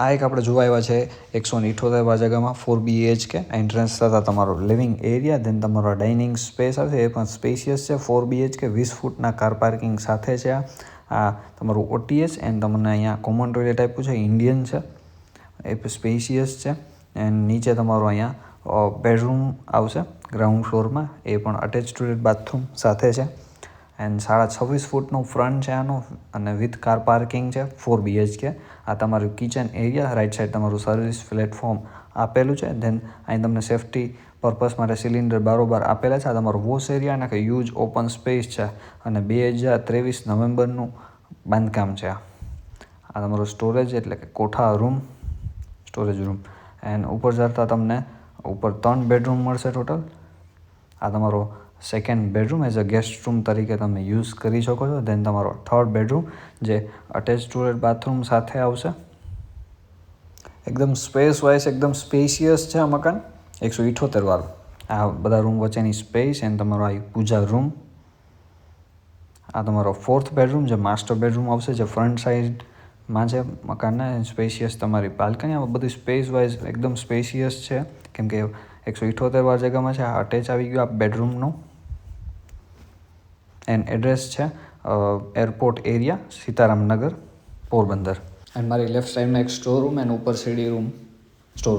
આ એક આપણે જોવા આવ્યા છે 178 જગ્યામાં 4 BHK એન્ટ્રન્સ થતાં તમારો લિવિંગ એરિયા, દેન તમારો ડાઇનિંગ સ્પેસ આવશે, એ પણ સ્પેશિયસ છે. 4 BHK 20 ફૂટના કાર પાર્કિંગ સાથે છે. આ તમારું OTS એન્ડ તમને અહીંયા કોમન ટોયલેટ આપ્યું છે, ઇન્ડિયન છે, એ સ્પેશિયસ છે. એન્ડ નીચે તમારો અહીંયા બેડરૂમ આવશે ગ્રાઉન્ડ ફ્લોરમાં, એ પણ અટેચ ટોયલેટ બાથરૂમ સાથે છે. એન્ડ 26.5 ફૂટનું ફ્રન્ટ છે આનું અને વિથ કાર પાર્કિંગ છે. 4 BHK. આ તમારું કિચન એરિયા, રાઈટ સાઈડ તમારું સર્વિસ પ્લેટફોર્મ આપેલું છે. દેન અહીં તમને સેફ્ટી પર્પઝ માટે સિલિન્ડર બારોબાર આપેલા છે. આ તમારો વોશ એરિયા અને કે યુઝ ઓપન સ્પેસ છે અને 2023 નવેમ્બરનું બાંધકામ છે. આ તમારો સ્ટોરેજ એટલે કે કોઠા રૂમ, સ્ટોરેજ રૂમ. એન્ડ ઉપર જતા તમને ઉપર 3 બેડરૂમ મળશે ટોટલ. આ તમારો second bedroom as a guest room તરીકે તમે યુઝ કરી શકો છો. દેન તમારો થર્ડ બેડરૂમ જે અટેચ ટોયલેટ બાથરૂમ સાથે આવશે. એકદમ સ્પેસ વાઇઝ એકદમ સ્પેશિયસ છે આ મકાન. 178 વાળું. આ બધા રૂમ વચ્ચેની સ્પેસ એન્ડ તમારો આ પૂજા રૂમ. આ તમારો ફોર્થ બેડરૂમ જે માસ્ટર બેડરૂમ આવશે, જે ફ્રન્ટ સાઈડમાં છે મકાનના. સ્પેશિયસ તમારી બાલ્કની. આ બધી સ્પેસ વાઇઝ એકદમ સ્પેશિયસ છે કેમ કે 178 વાર જગ્યામાં છે. આ અટેચ આવી ગયું આ બેડરૂમનું. એન્ડ એડ્રેસ છે એરપોર્ટ એરિયા, સીતારામનગર, પોરબંદર. એન્ડ મારી લેફ્ટ સાઈડમાં એક સ્ટોર રૂમ એન્ડ ઉપર સીડી રૂમ, સ્ટોર રૂમ.